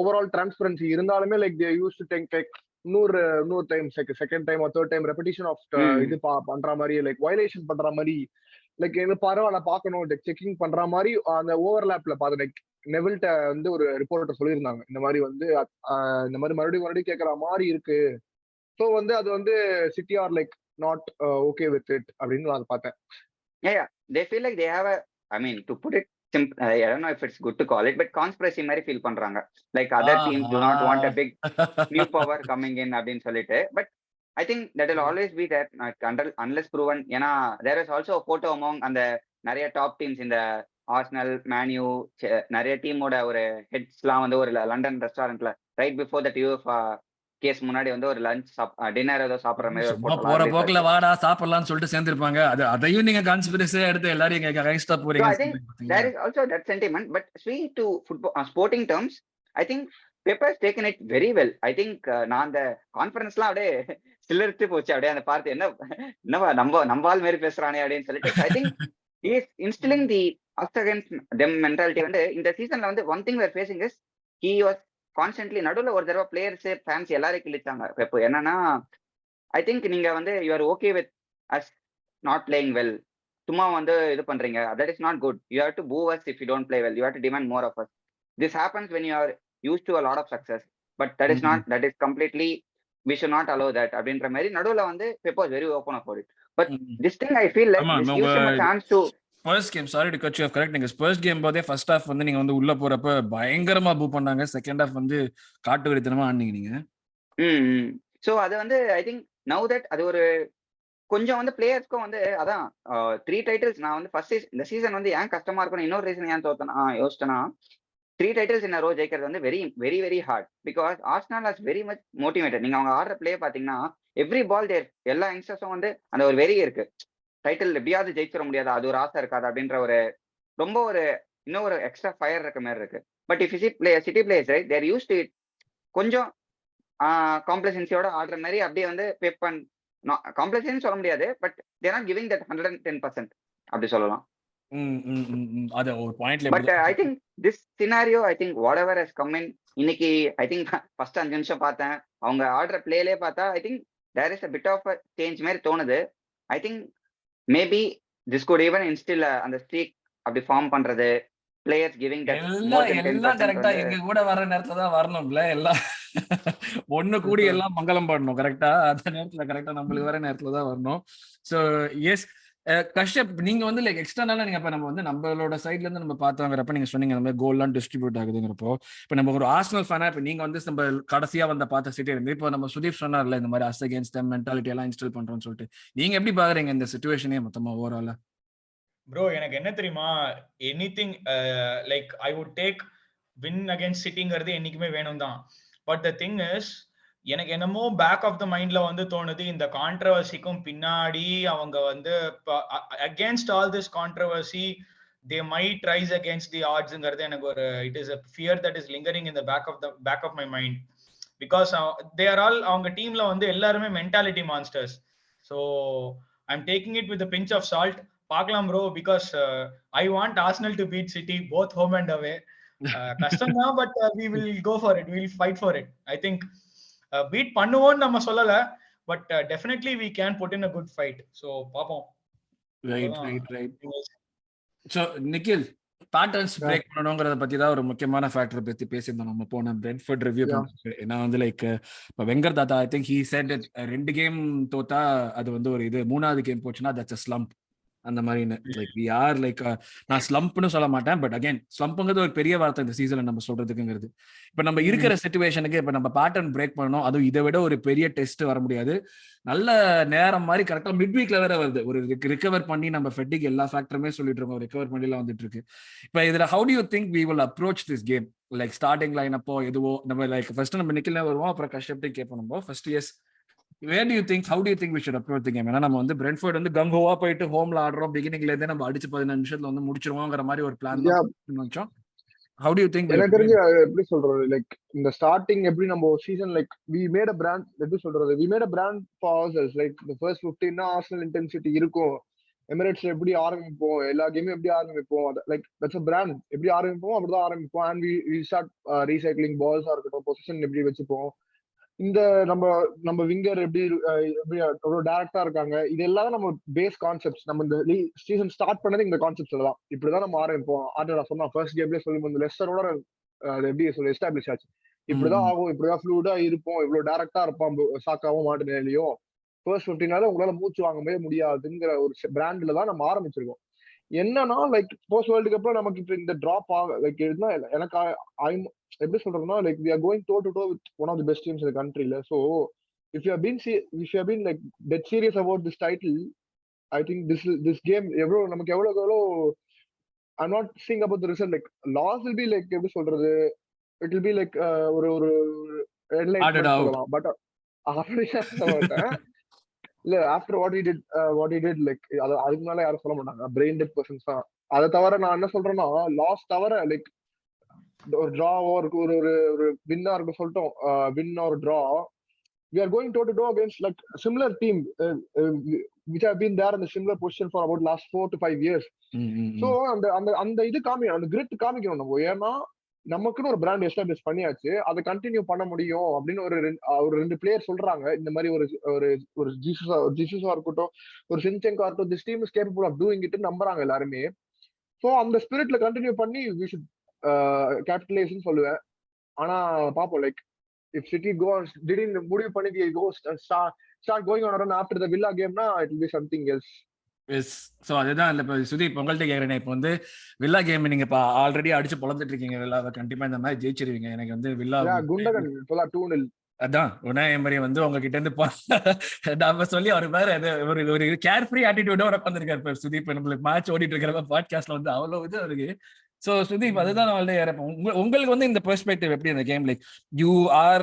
overall transparency இருந்தாலுமே like they used to take like இன்னொரு time second time or third time repetition of இது பண்ற மாதிரி, லைக் வயலேஷன் பண்ற மாதிரி, லைக் என்ன பரவாயில்ல பாக்கணும் செக்கிங் பண்ற மாதிரி அந்த ஓவர்லாப்ல பார்த்து லைக் நெவில்ட்ட வந்து ஒரு ரிப்போர்ட்டர் சொல்லியிருந்தாங்க இந்த மாதிரி வந்து இந்த மாதிரி மறுபடியும் கேட்கற மாதிரி இருக்கு. ஸோ வந்து அது வந்து City are like not okay with it அப்படின்னு நான் பார்த்தேன். Yeah, they feel like they have a, I mean to put it simple, I don't know if it's good to call it, but conspiracy மாதிரி feel பண்றாங்க. Like other teams do not want a big new power coming in அப்படின்னு சொல்லிட்டு. But I think that will always be there unless proven. ஏன்னா there is also a photo among அந்த நிறைய டாப் டீம்ஸ் இந்த ஆர்சனல், மேன்யூ, நிறைய டீமோட ஒரு ஹெட்ஸ்லாம் வந்து ஒரு லண்டன் ரெஸ்டாரண்ட்ல right before that UEFA case முன்னாடி வந்து ஒரு லஞ்ச் டின்னர் ஏதோ சாப்பிடுற மாதிரி ஒரு போட்டோ போற போக்குல வாடா சாப்பிடலாம்னு சொல்லிட்டு சேர்ந்திருப்பாங்க. அதையும் நீங்க கான்ஸ்பிரசியா எடுத்து எல்லாரும் இங்க அகைன்ஸ்டா போறீங்க. I think there is also that sentiment, but speaking to football sporting terms, I think Pep has taken it very well. I think நான் அந்த கான்ஃபரன்ஸ்லாம் அப்படியே சில்லர்த்து போச்சு, அப்படியே அந்த பார்த்து என்னவா நம்பால் மாதிரி பேசுறானே அப்படின்னு சொல்லிட்டு. I think he is instilling the us against them mentality. வந்து இந்த சீசன்ல வந்து one thing we are facing is he was constantly நடுவில் ஒரு தடவை பிளேயர்ஸ் ஃபேன்ஸ் எல்லாரும் கிழிச்சாங்க. இப்போ என்னன்னா ஐ திங்க் நீங்க வந்து you are okay with us not playing well, சும்மா வந்து இது பண்றீங்க, that is not good. You have to boo us if you don't play well, you have to demand more of us. This happens when you are used to a lot of success, but that is not, that is completely we should not allow that அப்படின்ற மாதிரி நடுவில் வந்து Pep was very open about it. But this thing I feel like this gives him a chance to first game, sorry to cut you off, correct. நீங்க ஃபர்ஸ்ட் கேம் போதே ஃபர்ஸ்ட் ஹாஃப் வந்து நீங்க வந்து உள்ள போறப்ப பயங்கரமா பூ பண்ணாங்க, செகண்ட் ஹாஃப் வந்து காட்டு வெறித்தனமா ஆனீங்க நீங்க. சோ அது வந்து ஐ திங்க் நவ் தட் அது ஒரு கொஞ்சம் வந்து பிளேயர்ஸ்க்கும் வந்து அதான் 3 டைட்டில்ஸ். நான் வந்து ஃபர்ஸ்ட் இந்த சீசன் வந்து ஏன் கஷ்டமா இருக்கணும், இன்னொரு ரீசன் ஏன் யோசிச்சேன்னா 3 டைட்டில்ஸ் இன் ரோ ஜெயிக்கிறது வந்து very very very hard. Because Arsenal has very much motivated. நீங்க அவங்க ஆடுற பிளே பாத்தீங்கன்னா எவ்ரி பால் தேர், எல்லா யங்ஸ்டர்ஸும் வந்து அந்த ஒரு வெறி இருக்கு, டைட்டில் எப்படியாவது ஜெயிச்சிட முடியாது, அது ஒரு ஆசை இருக்காது அப்படின்ற ஒரு ரொம்ப ஒரு இன்னும் ஒரு எக்ஸ்ட்ரா ஃபயர் இருக்க மாதிரி இருக்கு. But if City players right there use to it கொஞ்சம் காம்ப்ளசன்சியோட ஆடுற மாதிரி அப்படியே வந்து பெப் அண்ட் காம்ப்ளசன்சி சொல்ல முடியாது, but there not giving that 110% அப்படி சொல்லலாம். அது ஒரு பாயிண்ட்ல. But I think this scenario I think what ever has come in இன்னைக்கு ஐ திங்க் ஃபர்ஸ்ட் 5 நிமிஷம் பார்த்தேன், அவங்க ஆடுற பிளேலே பார்த்தா I think there is a bit of a change மாதிரி தோணுது. I think maybe this could even instil அந்த ஸ்ட்ரீக் அப்படி ஃபார்ம் பண்றது, பிளேயர்ஸ் கிவிங் தட் எல்லாம் கரெக்ட்டா எங்க கூட வர நேரத்துல தான் வரணும்ல, எல்லாம் ஒண்ணு கூடி எல்லாம் மங்களம் பாடணும் கரெக்ட்டா, அந்த நேரத்துல கரெக்ட்டா நம்மளுக்கு வர நேரத்துல தான் வரணும். சோ எஸ் கஷ்யப், நீங்க வந்து லைக் எக்ஸ்டர்னலா நீங்க இப்ப நம்ம வந்து நம்மளோட சைட்ல இருந்து நம்ம பார்த்தோங்கிறப்ப நீங்க சொன்னீங்க நம்ம கோல்லாம் டிஸ்ட்ரிபியூட் ஆகுதுங்கிறப்போ, இப்ப நம்ம ஒரு ஆர்சனல் ஃபேனா இப்ப நீங்க வந்து நம்ம கடைசியா வந்த பார்த்த சிட்டி இருந்து இப்போ நம்ம சுதீப் சொன்னார்ல இந்த மாதிரி அஸ் அகேன்ஸ்ட் தெம் மென்டாலிட்டி எல்லாம் இன்ஸ்டால் பண்றோம்னு சொல்லிட்டு, நீங்க எப்படி பாக்குறீங்க இந்த சிச்சுவேஷனே மொத்தமா ஓவராலா? ப்ரோ எனக்கு என்ன தெரியுமா, anything like I would take win against சிட்டிங்கிறது என்னைக்குமே வேணும் தான். பட் த திங் இஸ் எனக்கு என்னமோ பேக் ஆஃப் த மைண்ட்ல வந்து தோணுது, இந்த கான்ட்ரவர்சிக்கும் பின்னாடி அவங்க வந்து against all this controversy they might rise against the ஆட்ஸ்ங்கிறது எனக்கு ஒரு it is a fear that is lingering in the back of my mind. Because they are all அவங்க டீம்ல வந்து எல்லாருமே mentality monsters. So I'm taking it with a pinch of salt. பார்க்கலாம் bro, because I want Arsenal to beat City both home and away. கஷ்டம் தான், but we will go for it, we will fight for it. I think beat பண்ணுவோம்னு நம்ம சொல்லல, but definitely we can put in a good fight. So பாப்போம். Right. So Nikhil, patterns break பண்ணணும்ங்கறத பத்தி தான் ஒரு முக்கியமான ஃபேக்டர் பத்தி பேசியிருந்தோம் நம்ம போன பிரென்ட்ஃபோர்ட் ரிவ்யூ பண்ணுறதுக்கு. ஏன்னா வந்து லைக் இப்போ வெங்கர் தாத்தா I think he said 2 game தோத்தா அது வந்து ஒரு இது, 3வது கேம் போச்சுன்னா தட்ஸ் a slump. அந்த மாதிரி லைக் வி ஆர் லைக் நான் ஸ்லம்ப்னு சொல்ல மாட்டேன், பட் அகைன் ஸ்லம்ப்ங்கிறது ஒரு பெரிய வார்த்தை இந்த சீசன்ல நம்ம சொல்றதுக்குங்கிறது. இப்ப நம்ம இருக்கிற சிச்சுவேஷனுக்கு இப்ப நம்ம பேட்டர்ன் பிரேக் பண்ணணும், அதுவும் இதை விட ஒரு பெரிய டெஸ்ட் வர முடியாது. நல்ல நேரம் மாதிரி கரெக்டா மிட் வீக்ல வேற வருது, ஒரு ரிகவர் பண்ணி நம்ம ஃபெட்டிக் எல்லா ஃபேக்டருமே சொல்லிட்டு இருக்கோம், ரிகவர் பண்ணி எல்லாம் வந்துட்டு இருக்கு. இப்ப இதுல how do you think we will approach this game? Like starting line அப்போ எதுவோ நம்ம லைக் ஃபர்ஸ்ட் நம்ம நிக்கில் வருவோம், அப்புறம் கஷ்யப்டையும் கேட்போம். நம்ம first yes where do you think, how do you think we should approach the game? ஏன்னா நம்ம வந்து பிரென்ட்ஃபோர்ட் வந்து கங்கோவா போயிட்டு ஹோம்ல ஆடுறோம், பிகினிங்ல இருந்தே நம்ம அடிச்சு 15 நிமிஷத்துல வந்து முடிச்சிருவோங்கிற மாதிரி ஒரு பிளான் தான் வச்சோம். How do you think? எனக்கு தெரிஞ்சு எப்படி சொல்றது, லைக் இந்த ஸ்டார்டிங் எப்படி நம்ம season like we made a brand, எப்படி சொல்றது, we made a brand for ourselves. like the first 15 னா ஆர்சனல் இன்டென்சிட்டி இருக்கும், எமிரேட்ஸ்ல எப்படி ஆரம்பிப்போம், எல்லா கேமும் எப்படி ஆரம்பிப்போம், லைக் தட்ஸ் a brand. எப்படி ஆரம்பிப்போம் அப்படிதான் ஆரம்பிப்போம். and we start recycling balls ஆ இருக்கட்டும், பொசிஷன் எப்படி வச்சுப்போம், இந்த நம்ம விங்கர் எப்படி எப்படி டேரக்டா இருக்காங்க, இது எல்லாம் நம்ம பேஸ் கான்செப்ட்ஸ். நம்ம இந்த சீசன் ஸ்டார்ட் பண்ணது இந்த கான்செப்ட்ஸ்ல தான். இப்படிதான் நம்ம ஆரம்பிப்போம். ஆர்டெட்டா சொன்னா ஃபர்ஸ்ட் கேம்லயே சொல்லி லெஸ்டரோட எப்படி சொல்லி எஸ்டாப்ளிஷ் ஆச்சு, இப்படிதான் ஆகும், இப்படிதான் ஃப்ளூடா இருப்போம், இவ்வளவு டேரக்டா இருப்பான் சாக்காவும் மார்டினெல்லியும். ஃபர்ஸ்ட் 15 உங்களால மூச்சு வாங்கவே முடியாதுங்கிற ஒரு பிராண்ட்ல தான் நம்ம ஆரம்பிச்சிருக்கோம். என்னன்னா லைக் போஸ்ட் வேர்ல்டு கப்ல நமக்கு இப்ப இந்த டிராப் லைக் எனக்கு எப்படி சொல்றதுன்னா, like we are going toe to toe with one of the best teams in the country. So if you have been like dead serious about this title, I think this game நமக்கு எவ்வளவு I'm not saying about the result, like loss will be like எப்படி சொல்றது, it will be like ஒரு headline சொல்லலாம், பட் அப்படியே சொல்ல மாட்டேன். இல்ல after what he did like அதுக்கு மேல யாரும் சொல்ல மாட்டாங்க, பிரெயின் டெட் பர்சன்ஸ் தான். அதை தவிர நான் என்ன சொல்றேன்னா, லாஸ் தவிர லைக் ஒரு டிராவோ இருக்கு, ஒரு வின்னா இருக்கு சொல்லிட்டோம், வின் ஒரு draw, we are going toe to toe against like similar team which have been there in the similar position for about last 4 to 5 years. So அந்த இது காமிக்கணும், அந்த கிரிட் காமிக்கணும் நம்ம. ஏன்னா நமக்குன்னு ஒரு பிராண்ட் எஸ்டாப்ளிஷ் பண்ணியாச்சு, அதை கண்டினியூ பண்ண முடியும் அப்படின்னு ஒரு ரெண்டு பிளேயர் சொல்றாங்க. இந்த மாதிரி ஒரு ஜிசஸா இருக்கட்டும், ஒரு சின்செங்கோ இருக்கட்டும், this team is capable of doing it நம்புறாங்க எல்லாருமே. ஸோ அந்த ஸ்பிரிட்ல கண்டினியூ பண்ணி வி ஷுட் கேபிட்டலைஸ்னு சொல்லுவேன். ஆனா பாப்போம், லைக் if City goes திடீர்னு முடிவு பண்ணி start going on run after the Villa game na, it will be something else. Yes. So அதுதான் இல்லை. இப்போ சுதீப் உங்கள்கிட்ட கேட்குறேன், இப்போ வந்து வில்லா கேம் நீங்க இப்போ ஆல்ரெடி அடிச்சு பொழந்துட்டு இருக்கீங்க, வில்லாவை கண்டிப்பா இந்த மாதிரி ஜெயிச்சிருவீங்க. எனக்கு வந்து வில்லா குண்டகன் இப்போதான் 2-0 அதான் உடனே மாதிரி வந்து உங்ககிட்ட இருந்து நம்ம சொல்லி அவர் வேற ஒரு கேர் ஃப்ரீ ஆட்டிடியூடோட உட்காந்துருக்காரு சுதீப். நம்மளுக்கு மேட்ச் ஓடிட்டு இருக்கிற பாட்காஸ்ட்ல வந்து அவ்வளவு இது அவருக்கு. சோ சுதீப், அதுதான் நான் உங்களுக்கு வந்து இந்த பெர்ஸ்பெக்டிவ் எப்படி இந்த game, like you are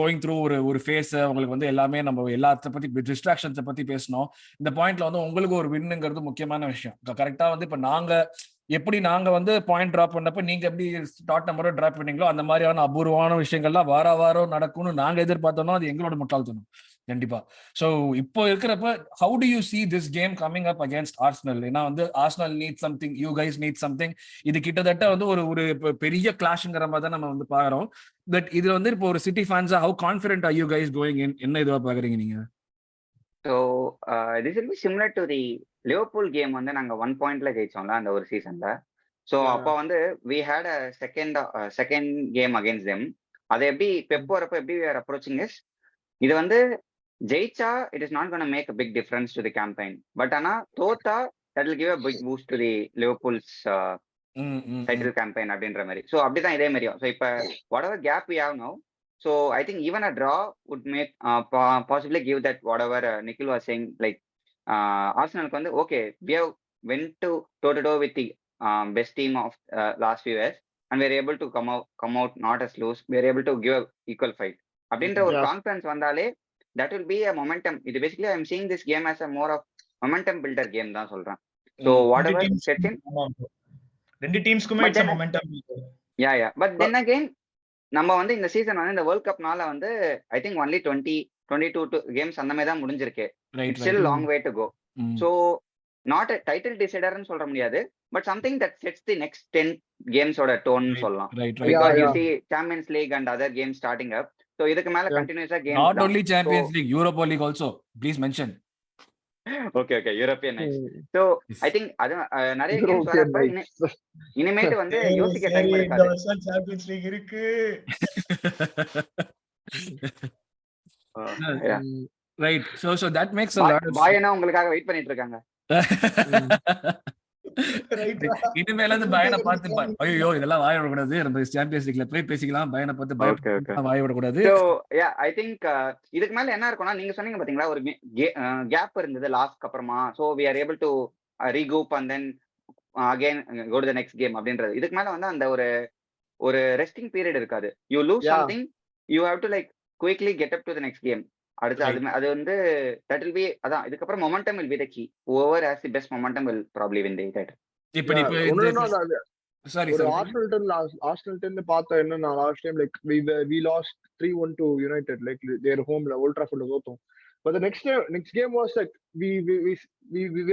going through ஒரு ஃபேஸ், உங்களுக்கு வந்து எல்லாமே நம்ம எல்லாத்த பத்தி டிஸ்ட்ராக்ஷன்ஸை பத்தி பேசணும். இந்த பாயிண்ட்ல வந்து உங்களுக்கு ஒரு வின்னுங்கிறது முக்கியமான விஷயம். கரெக்டா வந்து இப்ப நாங்க வந்து பாயிண்ட் டிராப் பண்ணப்ப நீங்க எப்படி ஸ்டார்ட் நம்பரோ டிராப் பண்ணீங்களோ அந்த மாதிரியான அபூர்வமான விஷயங்கள்லாம் வாரம் நடக்கும்னு நாங்க எதிர்பார்த்தோம்னா அது எங்களோட முட்டாள்தனம் கண்டிப்பா. சோ இப்போ இருக்கிறப்ப how do you see this game coming up against Arsenal? ஏன்னா வந்து Arsenal needs something, you guys need something. இது கிட்டத்தட்ட வந்து ஒரு பெரிய கிளாஷ்ங்கிற மாதிரி தான் நம்ம வந்து பாக்குறோம். பட் இதுல வந்து இப்போ ஒரு city ஃபேன்ஸா how confident are you guys going in? என்ன இதுவா பாக்குறீங்க நீங்க? So this will be similar to the Liverpool game வந்து நாங்க 1 pointல ஜெயிச்சோம்ல அந்த ஒரு சீசன்ல. So அப்போ வந்து we had a second game against them. அது எப்படி பெப் வரப்போ எப்படி we are approaching is, இது வந்து ஜெயிச்சா it is not going to make a big difference to the campaign, but ஆனா தோத்தா that will give a big boost to the Liverpool's title campaign அப்படின்ற மாதிரி. So அப்படிதான் இதே மாதிரியும். So இப்ப whatever gap we have now, so I think even a draw would make possibly give that whatever Nikhil was saying, like Arsenalக்கு வந்து okay, we have went to toe to toe with the best team of last few years and we are able to come out not as lose, we are able to give a equal fight அப்படின்ற ஒரு கான்ஃபிடன்ஸ் வந்தாலே that will be a momentum. இது basically I am seeing this game as a more of momentum builder game தான் சொல்றேன். So whatever sets in, ரெண்டு டீம்ஸ்க்குமே it's a momentum builder. Yeah but then again நம்ம வந்து இந்த சீசன் வந்து இந்த வேர்ல்ட் கப்னால வந்து I think only 22 games அந்த மாதிரி தான் முடிஞ்சிருக்கு. It's still long way to go. So not a title decider ன்னு சொல்ற முடியாது, but something that sets the next 10 games ஓட tone சொல்லலாம். Because you see Champions League and other games starting up. So இதுக்கு மேல கண்டினியூஸா games not only Champions League, Europa League also please mention. Okay European nights. So I think அது நிறைய கேம்ஸ் வரப்ப இனிமேட்டு வந்து யோசிக்க டைம் இருக்காது. இந்த வருஷம் சாம்பியன்ஸ் லீக் இருக்கு. Right. So that makes a lot of பாயனா உங்களுக்காக வெயிட் பண்ணிட்டு இருக்காங்க. இனிமேல இருந்து பயனை பார்த்து ஐயோ இதெல்லாம் வாய விடக்கூடாது, நம்ம சாம்பியன்ஸ் லீக்ல போய் பேசிக்கலாம், பயனை பார்த்து வாய விடக்கூடாது. So yeah, I think இதுக்கு மேல என்ன இருக்கும்னா, நீங்க சொன்னீங்க பாத்தீங்களா ஒரு கேப் இருந்தது லாஸ்ட்க்கு அப்புறமா. So we are able to regroup and then again go to the next game அப்படின்றது. இதுக்கு மேல வந்து அந்த ஒரு ரெஸ்டிங் பீரியட் இருக்காது. You lose something, you have to like quickly get up to the next game. அடுத்து அது வந்து that will be அதான் இதுக்கப்புறம் momentum will be the key. Whoever has the best momentum will probably win the title. இப்போ sorry ஒரு Arsenal 10 பார்த்தா என்ன last time like we lost 3-1 to United like their home Old Trafford தோத்தோம். But the next game was like we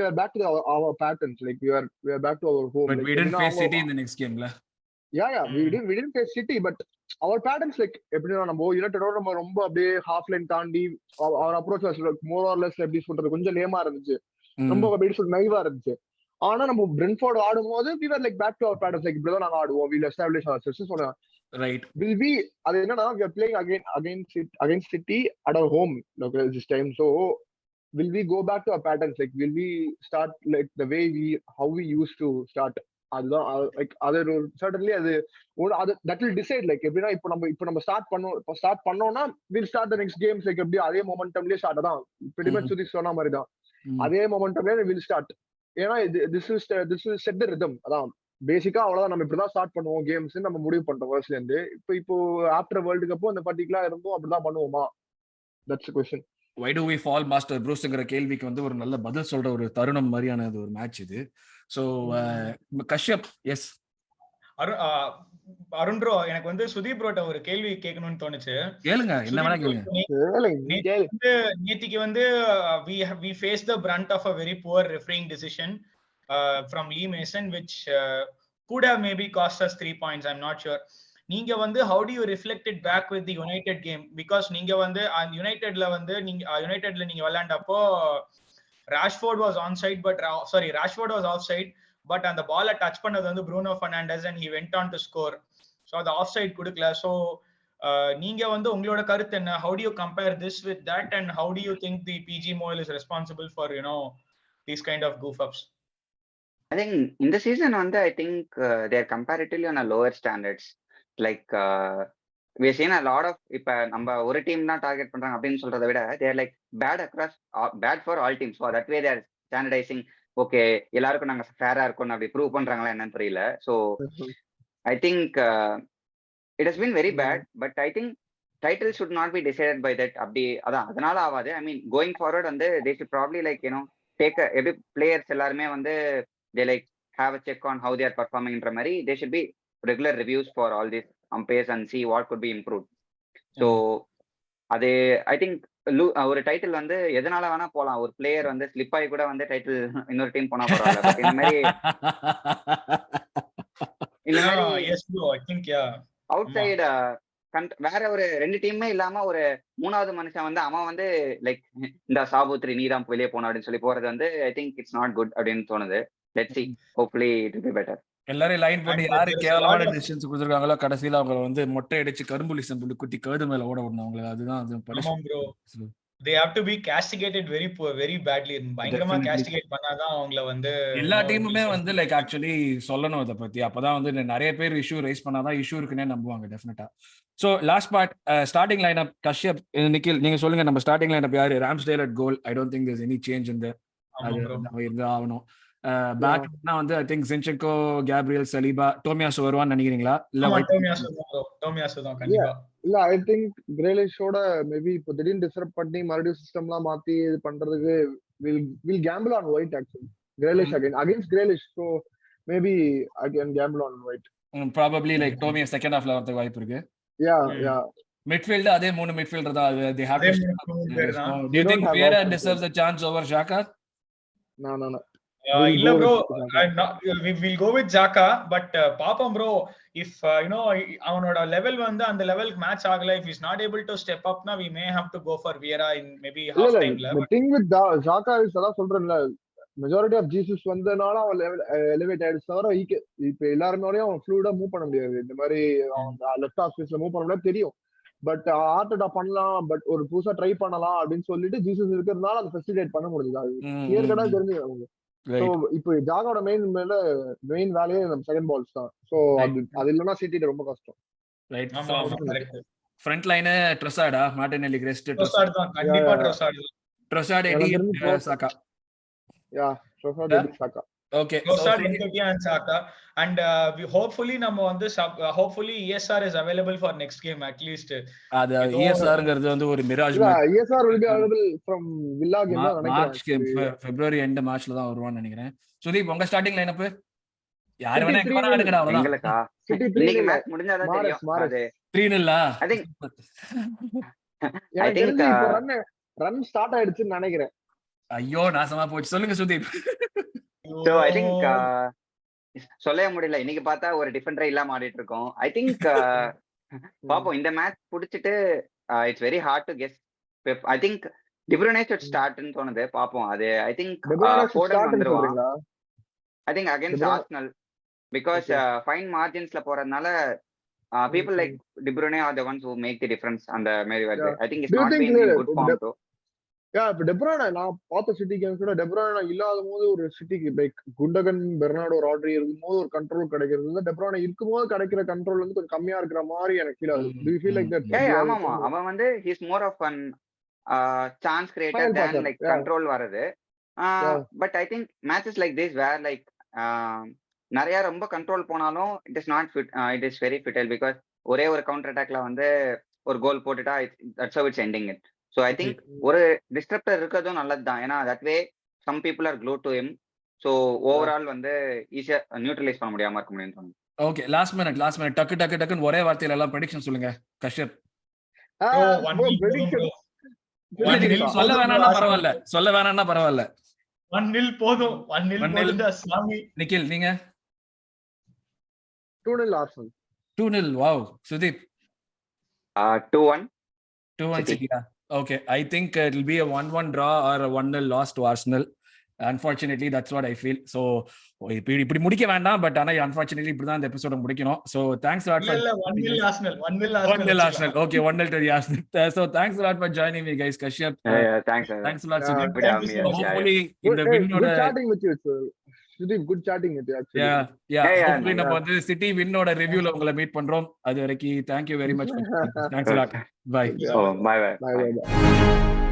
are back to our patterns, like we are back to our home. But like, we didn't face City in the next game la. Yeah, we didn't face City, but our patterns like எப்படினா நம்ம யுனைட்டடோட நம்ம ரொம்ப அப்படியே ஹாஃப் லைன் தாண்டி our approach was like more or less எப்படி சொல்றது கொஞ்சம் லேமா இருந்துச்சு, ரொம்ப அப்படி சொல்ற நைவா இருந்துச்சு. ஆனா நம்ம பிரென்ஃபோர்ட் ஆடும்போது we were like back to our patterns, like இப்படிதான் நாங்க ஆடுவோம், we'll establish ourselves. So right will be அது என்னன்னா we are playing against City at our home like this time. So will we go back to our patterns, like will we start like the way how we used to start? அதுதான் லைக் அது சர்டன்லி அது that will decide like எப்படின்னா இப்போ நம்ம ஸ்டார்ட் பண்ணோம்னா we'll start the next games like எப்படி அதே மொமெண்டம்லயே ஸ்டார்ட் தான் pretty much சுதி சொன்ன மாதிரி தான் அதே மொமெண்டம்லயே we'll start. ஏன்னா this will set the rhythm. அதான் பேசிக்கா அவ்வளவுதான், நம்ம இப்படிதான் ஸ்டார்ட் பண்ணுவோம் கேம்ஸ் நம்ம முடிவு பண்றோம் ஃபர்ஸ்ட்ல இருந்து. இப்போ ஆஃப்டர் வேர்ல்டு கப் அந்த பர்டிகுலரா இருந்தும் அப்படிதான் பண்ணுவோமா? That's the question. Why do we fall master Bruceங்கிற கேள்விக்கு வந்து ஒரு நல்ல பதில் சொல்ற ஒரு தருணம் மாதிரியான ஒரு மேட்ச் இது. So Kashyap yes Arun bro, எனக்கு வந்து சுதீப் ப்ரோட்ட ஒரு கேள்வி கேட்கணும்னு தோணுச்சு. கேளுங்க, என்ன வேணா கேளுங்க. நேத்திக்கு வந்து we faced the brunt of a very poor refereeing decision from Lee Mason which could have maybe cost us 3 points. I'm not sure. நீங்க வந்து how do you reflect it back with the United game? Because நீங்க வந்து யுனைட்டட்ல நீங்க விளையாண்டப்போ Rashford was onside but Rashford was offside, but அந்த பால டச் பண்ணது வந்து Bruno Fernandes and he went on to score. So the offside கொடுக்கல. So நீங்க வந்து உங்களோட கருத்து என்ன? How do you compare this with that and how do you think the PG Moyle is responsible for these kind of goof ups? I think in the season வந்து I think they are comparatively on a lower standards. Like we have seen a lot of இப்ப நம்ம ஒரு டீம் தான் டார்கெட் பண்றாங்க அப்படின்னு சொல்றதை விட they are like bad for all teams. So that way they are standardizing. Okay, எல்லாருக்கும் நாங்க ஃபேரா இருக்கோம் அப்படி ப்ரூவ் பண்றாங்களா என்னன்னு தெரியல. So I think it has been very bad, but I think title should not be decided by that. அப்படி அதனால ஆகாது. I mean going forward வந்து they should probably like take every players எல்லாருமே வந்து they like have a check on how they are performing ன்ற மாதிரி they should be regular reviews for all these umpires and see what could be improved. So அது I think ஒரு டைட்டில் வந்து எதனால வேணா போலாம். ஒரு பிளேயர் வந்து ஸ்லிப் ஆகி கூட வந்து டைட்டில் இன்னொரு டீம் போனா பரவாயில்ல. பட் இந்த மாதிரி அவுட் சைடு வேற ஒரு ரெண்டு டீமே இல்லாம ஒரு மூணாவது மனுஷன் வந்து அவன் வந்து லைக் இந்த சாபுத்ரி நீதான் வெளியே போன அப்படின்னு சொல்லி போறது வந்து I think it's not good அப்படின்னு தோணுது. Let's see, hopefully it will be better. எல்லாரும் லைன் போட்டு யாரு கேவலமான டிசிஷன்ஸ் கொடுத்துருக்காங்களோ கடைசியில அவங்க வந்து மொட்டை அடிச்சு கரும்புலி சம்புலி குத்தி கழுது மேல ஓட விடணும் அவங்களை. அதுதான் அது they have to be castigated very badly. பயங்கரமா castigate பண்ணாதான் அவங்கள வந்து எல்லா டீமுமே வந்து லைக் ஆக்சுவலி சொல்லணும் இத பத்தி. அப்பதான் வந்து நிறைய பேர் இஷ்யூ ரைஸ் பண்ணாதான் இஷ்யூ இருக்குன்னே நம்புவாங்க டெஃபினட்டா. So last part starting lineup Kashyap Nikhil நீங்க சொல்லுங்க. நம்ம ஸ்டார்டிங் லைன் அப் யாரு? Ramsdale at goal. I don't think there's any change in the அது ஆகணும். பேக்னா வந்து I think zinchenko, Gabriel, Saliba, Tomiyasu வருவான்னு நினைக்கிறீங்களா? இல்ல டோமியாசு தான் கண்டிப்பா. இல்ல ஐ திங்க் கிரேலிஷோட மேபி இப்போ திடீர்னு டிஸ்டர்ப் பண்ணி மறுபடியும் சிஸ்டம்லாம் மாத்தி இது பண்றதுக்கு will gamble on White actually. Grealish against Grealish. So maybe I can gamble on White. Probably like Tomiyasu second ஹாஃப்ல வரதுக்கு வாய்ப்பு இருக்கு. யா மிட்ஃபீல்ட் அதே மூணு மிட்ஃபீல்டர் தான். they have to do you think Vieira deserves a chance over Xhaka? No. இல்ல bro, we will go with Xhaka, but பாப்போம் bro, if அவனோட லெவல் வந்து அந்த லெவலுக்கு மேட்ச் ஆகல, if he's not able to step up na we may have to go for Vieira in maybe half time la. The thing with Xhaka is அதான் சொல்றேன்ல, மெஜாரிட்டி ஆஃப் ஜீசஸ் வந்தனால அவன் எலிவேட் ஆயிடுச்சு. தவிர இப்ப எல்லாருமே அவன் ஃப்ளூயிடா மூவ் பண்ண முடியாது. இந்த மாதிரி லெஃப்ட் ஆஃப் ஸ்பேஸ்ல மூவ் பண்ண முடியாது தெரியும். பட் ஆர்டெட்டா பண்ணலாம், பட் ஒரு புதுசா ட்ரை பண்ணலாம் அப்படின்னு சொல்லிட்டு ஜீசஸ் இருக்கிறதுனால அதை ஃபெசிலிட்டேட் பண்ண முடியுது. அது கிளியர் கட்டா தெரிஞ்சு அவங்க. சோ இப்போ ஜாகாவோட மெயின் வேலையே நம்ம செகண்ட் பால்ஸ் தான். சோ அது இல்லைன்னா சிட்டி ரொம்ப கஷ்டம். ரைட். ஃப்ரண்ட் லைன் ட்ரொசார்டா, மார்டினெல்லி, கிரெஸ்ட், ட்ரொசார்ட் தான் கண்டிப்பா. Trossard Eddie, Saka. Yeah Trossard, Eddie, Saka. Okay, Trossard, Nketiah and Saka, and we hopefully நம்ம வந்து hopefully ESR is available for next game at least. அது ESRங்கிறது வந்து ஒரு Mirage. ESR will be available from Villa game தான் நினைக்கிறேன். மார்ச் கேம், February end மார்ச்ல தான் வருவான்னு நினைக்கிறேன். சுதீப், உங்க ஸ்டார்டிங் லைனப் யார் வேணா எங்க வேணா எடுங்கடா, அவ்வளவுதான். எங்களுக்கா இன்னைக்கு மேட்ச் முடிஞ்சதா தெரியும். அது 3-0 I think ரன் ஸ்டார்ட் ஆயிடுச்சுன்னு நினைக்கிறேன். ஐயோ நாசமா போச்சு. சொல்லுங்க சுதீப். So I think சொல்லவே முடியல. இன்னைக்கு பார்த்தா ஒரு டிஃபெண்டரே இல்லாம ஆடிட்டு இருக்கோம். I think பாப்போம். இந்த மேட்ச் புடிச்சிட்டு it's very hard to guess. I think De Bruyne should start ன்னு தோணுது. பாப்போம். அது I think Foden வந்துருவான். I think against Arsenal because fine marginsல போறதுனால people like De Bruyne are the ones who make the difference அந்த மாதிரி வருது. I think it's not been in good form though. இப்ப டெப்ரானா நான் பார்த்த சிட்டி கேம்ஸ் கூட டெப்ரானா இல்லாத போது ஒரு சிட்டிக்கு லைக் குண்டகன், பெர்னார்டோ, ராட்ரி இருக்கும்போது ஒரு கண்ட்ரோல் கிடைக்கிறது, டெப்ரானா இருக்கும்போது கிடைக்கிற கண்ட்ரோல் வந்து கொஞ்சம் கம்மியா இருக்கிற மாதிரி எனக்கு ஃபீல் ஆகுது. Do you feel like that? ஆமாமா, அவன் வந்து he is more of an chance creator than like control வரது. But I think matches like this where like நிறைய ரொம்ப கண்ட்ரோல் போனாலும் it is not fit, it is very fickle because ஒரே ஒரு கவுண்டர் அட்டாக்ல வந்து ஒரு கோல் போட்டுட்டா that's how it's ending it. So I think ஒரு டிஸ்ட்ரப்டர் இருக்கிறதும் நல்லதுதான். ஏன்னா that way some people are glued to him. So overall வந்து ஈஸியா நியூட்ரலைஸ் பண்ண முடியாம இருக்க முடியும்னு தோணுது. ஓகே, லாஸ்ட் மினிட் டக்குன்னு ஒரே வார்த்தையில எல்லாம் ப்ரெடிக்ஷன் சொல்லுங்க. கஷ்யப். சொல்ல வேணாம்னா பரவாயில்ல. 1-0 போதும். 1-0 சாமி. நிக்கில், நீங்க? 2-0 Arsenal. 2-0. Wow. Sudeep? 2-1 City. Okay, I think it will be a 1-1 draw or a 1-0 loss to Arsenal. Unfortunately, that's what I feel. So இப்படி முடிக்க வேண்டாம், பட் ஆனா unfortunately இப்படி தான் இந்த எபிசோட முடிக்கணும். So thanks a lot for 1-0 Arsenal. 1-0 Arsenal. Okay, 1-0 to the Arsenal. So thanks a lot for joining me guys. Kashyap. Thanks a lot. Hopefully in the win good chatting with you. Sudeep, good chatting with you actually. Yeah. Hopefully நம்ம வந்து சிட்டி வின்னோட ரிவ்யூல உங்களை மீட் பண்றோம். அது வரைக்கும் thank you very much. Thanks a lot. Bye. Bye.